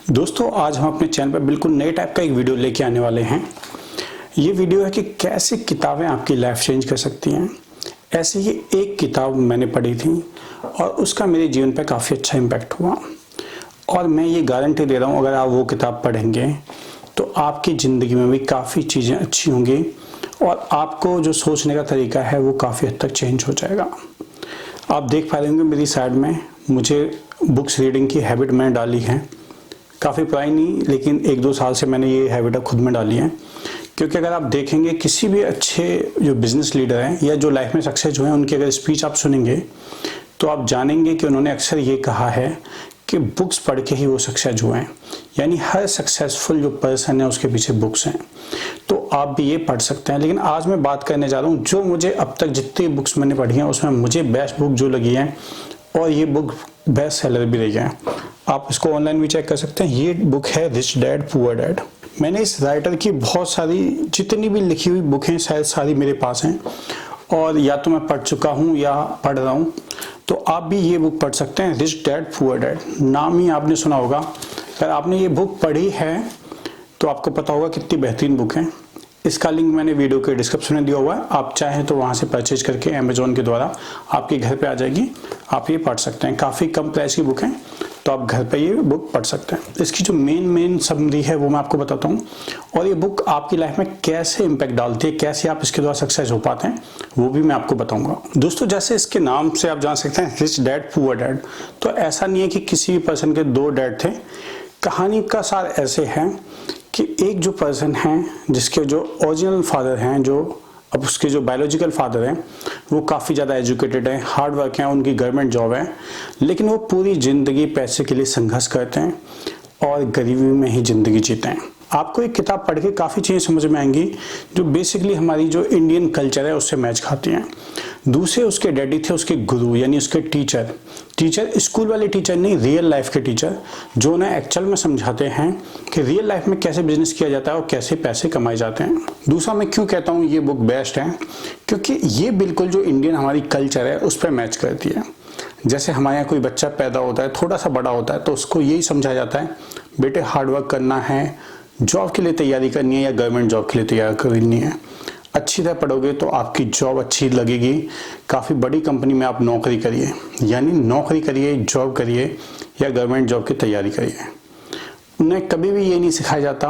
दोस्तों आज हम अपने चैनल पर बिल्कुल नए टाइप का एक वीडियो लेके आने वाले हैं। ये वीडियो है कि कैसे किताबें आपकी लाइफ चेंज कर सकती हैं। ऐसे ही एक किताब मैंने पढ़ी थी और उसका मेरे जीवन पर काफ़ी अच्छा इम्पैक्ट हुआ और मैं ये गारंटी दे रहा हूँ, अगर आप वो किताब पढ़ेंगे तो आपकी ज़िंदगी में भी काफ़ी चीज़ें अच्छी होंगी और आपको जो सोचने का तरीका है वो काफ़ी हद तक चेंज हो जाएगा। आप देख पा रहे होंगे मेरी साइड में मुझे बुक्स रीडिंग की हैबिट मैंने डाली है। काफ़ी पुरानी लेकिन 1-2 साल से मैंने ये हैबिट खुद में डाली है, क्योंकि अगर आप देखेंगे किसी भी अच्छे जो बिजनेस लीडर हैं या जो लाइफ में सक्सेस हुए हैं उनकी अगर स्पीच आप सुनेंगे तो आप जानेंगे कि उन्होंने अक्सर ये कहा है कि बुक्स पढ़ के ही वो सक्सेस हुए हैं। यानी हर सक्सेसफुल जो पर्सन है उसके पीछे बुक्स हैं, तो आप भी ये पढ़ सकते हैं। लेकिन आज मैं बात करने जा रहा हूँ जो मुझे अब तक जितनी बुक्स मैंने पढ़ी हैं उसमें मुझे बेस्ट बुक जो लगी है और ये बुक बेस्ट सेलर भी रही है। आप इसको ऑनलाइन भी चेक कर सकते हैं। ये बुक है रिच डैड पुअर डैड। मैंने इस राइटर की बहुत सारी जितनी भी लिखी हुई बुक हैं शायद सारी मेरे पास हैं और या तो मैं पढ़ चुका हूँ या पढ़ रहा हूँ, तो आप भी ये बुक पढ़ सकते हैं। रिच डैड पुअर डैड नाम ही आपने सुना होगा। अगर आपने ये बुक पढ़ी है तो आपको पता होगा कितनी बेहतरीन बुक है। इसका लिंक मैंने वीडियो के डिस्क्रिप्शन में दिया हुआ है, आप चाहें तो वहाँ से परचेज करके अमेजोन के द्वारा आपके घर पे आ जाएगी, आप ये पढ़ सकते हैं। काफ़ी कम प्राइस की बुक है तो आप घर पे ये बुक पढ़ सकते हैं। इसकी जो मेन समरी है वो मैं आपको बताता हूँ और ये बुक आपकी लाइफ में कैसे इम्पैक्ट डालती है, कैसे आप इसके द्वारा सक्सेस हो पाते हैं वो भी मैं आपको बताऊंगा। दोस्तों जैसे इसके नाम से आप जान सकते हैं रिच डैड पुअर डैड, तो ऐसा नहीं है कि किसी भी पर्सन के 2 डैड थे। कहानी का सार ऐसे है कि एक जो पर्सन है जिसके जो ओरिजिनल फादर हैं, जो अब उसके जो बायोलॉजिकल फादर हैं वो काफ़ी ज़्यादा एजुकेटेड हैं, हार्ड वर्क हैं, उनकी गवर्नमेंट जॉब है, लेकिन वो पूरी ज़िंदगी पैसे के लिए संघर्ष करते हैं और गरीबी में ही ज़िंदगी जीते हैं। आपको एक किताब पढ़ के काफ़ी चीज़ें समझ में आएंगी जो बेसिकली हमारी जो इंडियन कल्चर है उससे मैच खाती हैं। दूसरे उसके डैडी थे उसके गुरु यानी उसके टीचर स्कूल वाले टीचर नहीं, रियल लाइफ के टीचर जो उन्हें एक्चुअल में समझाते हैं कि रियल लाइफ में कैसे बिजनेस किया जाता है और कैसे पैसे कमाए जाते हैं। दूसरा मैं क्यों कहता हूँ ये बुक बेस्ट है, क्योंकि ये बिल्कुल जो इंडियन हमारी कल्चर है उस पर मैच करती है। जैसे हमारे यहाँ कोई बच्चा पैदा होता है, थोड़ा सा बड़ा होता है तो उसको यही समझाया जाता है बेटे हार्ड वर्क करना है, जॉब के लिए तैयारी करनी है या गवर्नमेंट जॉब के लिए तैयारी करनी है। अच्छी तरह पढ़ोगे तो आपकी जॉब अच्छी लगेगी, काफ़ी बड़ी कंपनी में आप नौकरी करिए, यानी नौकरी करिए, जॉब करिए या गवर्नमेंट जॉब की तैयारी करिए। उन्हें कभी भी ये नहीं सिखाया जाता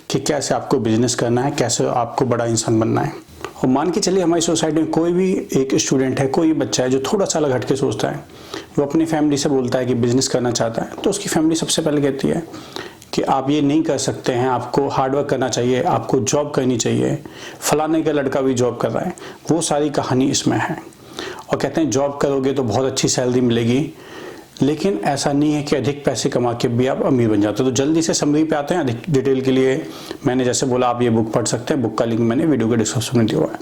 कि कैसे आपको बिजनेस करना है, कैसे आपको बड़ा इंसान बनना है। और मान के चलिए हमारी सोसाइटी में कोई भी एक स्टूडेंट है, कोई बच्चा है जो थोड़ा सा अलग हट के सोचता है, वो अपनी फैमिली से बोलता है कि बिजनेस करना चाहता है, तो उसकी फैमिली सबसे पहले कहती है कि आप ये नहीं कर सकते हैं, आपको हार्डवर्क करना चाहिए, आपको जॉब करनी चाहिए, फलाने का लड़का भी जॉब कर रहा है। वो सारी कहानी इसमें है और कहते हैं जॉब करोगे तो बहुत अच्छी सैलरी मिलेगी, लेकिन ऐसा नहीं है कि अधिक पैसे कमा के भी आप अमीर बन जाते हो। तो जल्दी से समरी पे आते हैं। अधिक डिटेल के लिए मैंने जैसे बोला आप ये बुक पढ़ सकते हैं, बुक का लिंक मैंने वीडियो के डिस्क्रिप्शन में दिया हुआ है।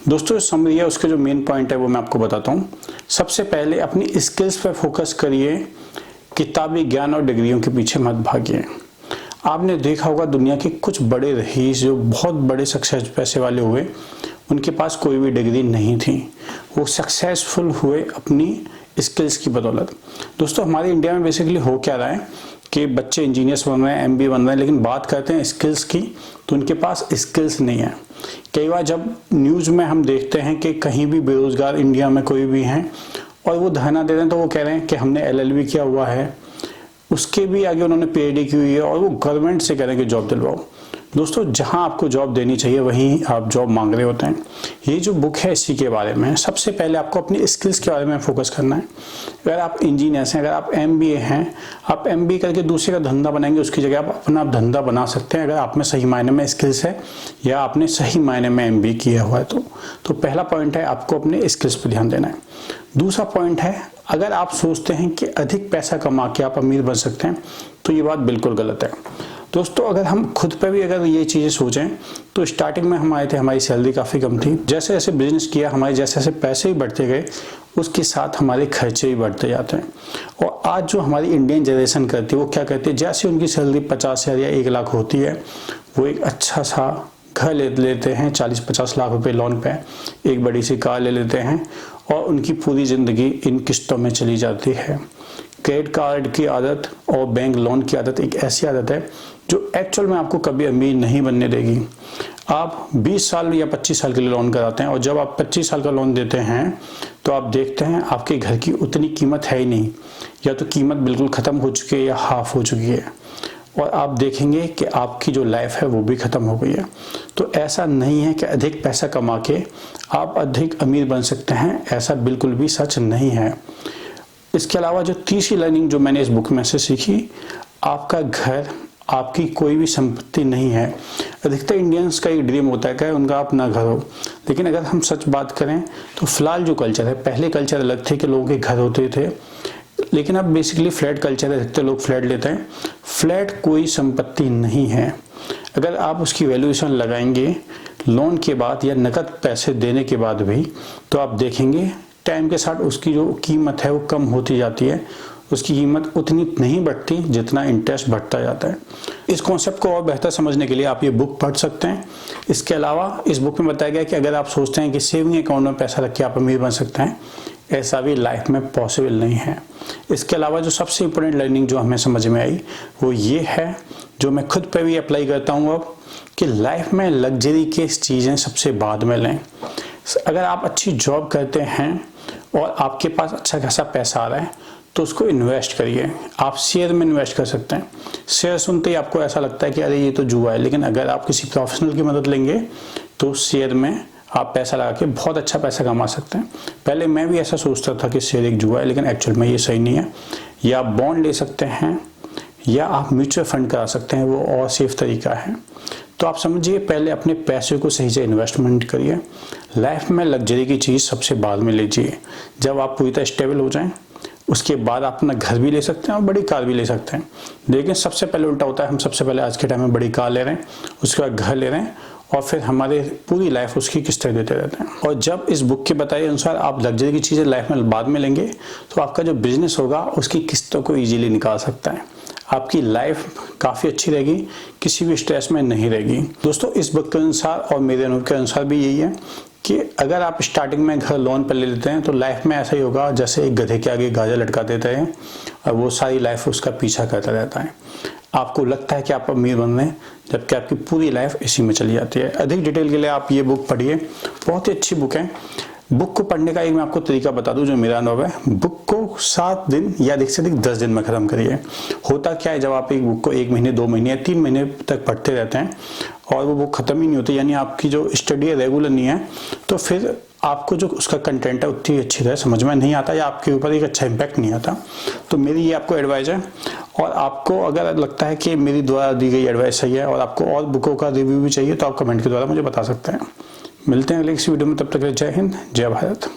दोस्तों समरी है उसके जो मेन पॉइंट है वो मैं आपको बताता हूँ। सबसे पहले अपनी स्किल्स पर फोकस करिए, किताबी ज्ञान और डिग्रियों के पीछे मत भागिए। आपने देखा होगा दुनिया के कुछ बड़े रईस जो बहुत बड़े सक्सेस पैसे वाले हुए, उनके पास कोई भी डिग्री नहीं थी, वो सक्सेसफुल हुए अपनी स्किल्स की बदौलत। दोस्तों हमारे इंडिया में बेसिकली हो क्या रहा है कि बच्चे इंजीनियर्स बन रहे हैं, MBA बन रहे हैं, लेकिन बात करते हैं स्किल्स की तो उनके पास स्किल्स नहीं है। कई बार जब न्यूज़ में हम देखते हैं कि कहीं भी बेरोजगार इंडिया में कोई भी हैं और वो धरना दे रहे हैं तो वो कह रहे हैं कि हमने LLB किया हुआ है, उसके भी आगे उन्होंने PhD की हुई है और वो गवर्नमेंट से कह रहे हैं कि जॉब दिलवाओ। दोस्तों जहां आपको जॉब देनी चाहिए वहीं आप जॉब मांग रहे होते हैं। ये जो बुक है इसी के बारे में। सबसे पहले आपको अपनी स्किल्स के बारे में फोकस करना है। अगर आप इंजीनियर्स हैं, अगर आप MBA हैं, आप MBA करके दूसरे का धंधा बनाएंगे, उसकी जगह आप अपना धंधा बना सकते हैं अगर आप में सही मायने में स्किल्स है या आपने सही मायने में MBA किया हुआ है तो पहला पॉइंट है आपको अपने स्किल्स पर ध्यान देना है। दूसरा पॉइंट है अगर आप सोचते हैं कि अधिक पैसा कमा के आप अमीर बन सकते हैं तो ये बात बिल्कुल गलत है। दोस्तों अगर हम खुद पे भी अगर ये चीज़ें सोचें तो स्टार्टिंग में हम आए थे, हमारी सैलरी काफ़ी कम थी, जैसे जैसे बिजनेस किया हमारे जैसे जैसे पैसे ही बढ़ते गए उसके साथ हमारे खर्चे ही बढ़ते जाते हैं। और आज जो हमारी इंडियन जनरेशन करती है वो क्या करती है, जैसे उनकी सैलरी 50,000 या 1 लाख होती है वो एक अच्छा सा घर ले लेते हैं, 40-50 लाख रुपए लोन पे, एक बड़ी सी कार ले लेते हैं और उनकी पूरी ज़िंदगी इन किस्तों में चली जाती है। क्रेडिट कार्ड की आदत और बैंक लोन की आदत एक ऐसी आदत है जो एक्चुअल में आपको कभी अमीर नहीं बनने देगी। आप 20 साल या 25 साल के लिए लोन कराते हैं और जब आप 25 साल का लोन देते हैं तो आप देखते हैं आपके घर की उतनी कीमत है ही नहीं, या तो कीमत बिल्कुल ख़त्म हो चुकी है या हाफ हो चुकी है, और आप देखेंगे कि आपकी जो लाइफ है वो भी ख़त्म हो गई है। तो ऐसा नहीं है कि अधिक पैसा कमा के आप अधिक अमीर बन सकते हैं, ऐसा बिल्कुल भी सच नहीं है। इसके अलावा जो तीसरी लर्निंग जो मैंने इस बुक में से सीखी, आपका घर आपकी कोई भी संपत्ति नहीं है। अधिकतर इंडियंस का एक ड्रीम होता है कि उनका अपना घर हो, लेकिन अगर हम सच बात करें तो फिलहाल जो कल्चर है, पहले कल्चर अलग थे कि लोगों के घर होते थे, लेकिन अब बेसिकली फ्लैट कल्चर है, अधिकतर लोग फ्लैट लेते हैं। फ्लैट कोई संपत्ति नहीं है। अगर आप उसकी वैल्यूएशन लगाएंगे लोन के बाद या नकद पैसे देने के बाद भी, तो आप देखेंगे टाइम के साथ उसकी जो कीमत है वो कम होती जाती है, उसकी कीमत उतनी नहीं बढ़ती जितना इंटरेस्ट बढ़ता जाता है। इस कॉन्सेप्ट को और बेहतर समझने के लिए आप ये बुक पढ़ सकते हैं। इसके अलावा इस बुक में बताया गया कि अगर आप सोचते हैं कि सेविंग अकाउंट में पैसा रख के आप अमीर बन सकते हैं, ऐसा भी लाइफ में पॉसिबल नहीं है। इसके अलावा जो सबसे इम्पोर्टेंट लर्निंग जो हमें समझ में आई वो ये है, जो मैं खुद पे भी अप्लाई करता हूँ अब, कि लाइफ में लग्जरी की चीज़ें सबसे बाद में लें। अगर आप अच्छी जॉब करते हैं और आपके पास अच्छा खासा पैसा आ रहा है तो उसको इन्वेस्ट करिए। आप शेयर में इन्वेस्ट कर सकते हैं। शेयर सुनते ही आपको ऐसा लगता है कि अरे ये तो जुआ है, लेकिन अगर आप किसी प्रोफेशनल की मदद लेंगे तो शेयर में आप पैसा लगा के बहुत अच्छा पैसा कमा सकते हैं। पहले मैं भी ऐसा सोचता था कि शेयर एक जुआ है, लेकिन एक्चुअल में ये सही नहीं है। या आप बॉन्ड ले सकते हैं या आप म्यूचुअल फंड करा सकते हैं, वो और सेफ तरीका है। तो आप समझिए, पहले अपने पैसे को सही से इन्वेस्टमेंट करिए। लाइफ में लग्जरी की चीज़ सबसे बाद में लीजिए। जब आप पूरी तरह स्टेबल हो जाएं, उसके बाद आप अपना घर भी ले सकते हैं और बड़ी कार भी ले सकते हैं। लेकिन सबसे पहले उल्टा होता है, हम सबसे पहले आज के टाइम में बड़ी कार ले रहे हैं, उसके बाद घर ले रहे हैं, और फिर हमारे पूरी लाइफ उसकी किस्तें देते रहते हैं। और जब इस बुक के बताए अनुसार आप लग्जरी की चीज़ें लाइफ में बाद में लेंगे तो आपका जो बिजनेस होगा उसकी किस्तों को ईजिली निकाल सकता है। आपकी लाइफ काफ़ी अच्छी रहेगी, किसी भी स्ट्रेस में नहीं रहेगी। दोस्तों, इस बुक के अनुसार और मेरे अनुभव के अनुसार भी यही है कि अगर आप स्टार्टिंग में घर लोन पर ले लेते हैं तो लाइफ में ऐसा ही होगा जैसे एक गधे के आगे गाजर लटका देते हैं और वो सारी लाइफ उसका पीछा करता रहता है। आपको लगता है कि आप अमीर बन रहे हैं, जबकि आपकी पूरी लाइफ इसी में चली जाती है। अधिक डिटेल के लिए आप ये बुक पढ़िए, बहुत ही अच्छी बुक है। बुक को पढ़ने का एक मैं आपको तरीका बता दूं जो मेरा अनुभव है। बुक को 7 दिन या अधिक से अधिक 10 दिन में खत्म करिए। होता क्या है, जब आप एक बुक को 1 महीने, 2 महीने या 3 महीने तक पढ़ते रहते हैं और वो बुक खत्म ही नहीं होती, यानी आपकी जो स्टडी है रेगुलर नहीं है, तो फिर आपको जो उसका कंटेंट है उतनी अच्छी तरह समझ में नहीं आता या आपके ऊपर एक अच्छा इम्पैक्ट नहीं आता। तो मेरी ये आपको एडवाइस है, और आपको अगर लगता है कि मेरी द्वारा दी गई एडवाइस सही है और आपको और बुकों का रिव्यू भी चाहिए तो आप कमेंट के द्वारा मुझे बता सकते हैं। मिलते हैं अगले किसी वीडियो में, तब तक जय हिंद, जय भारत।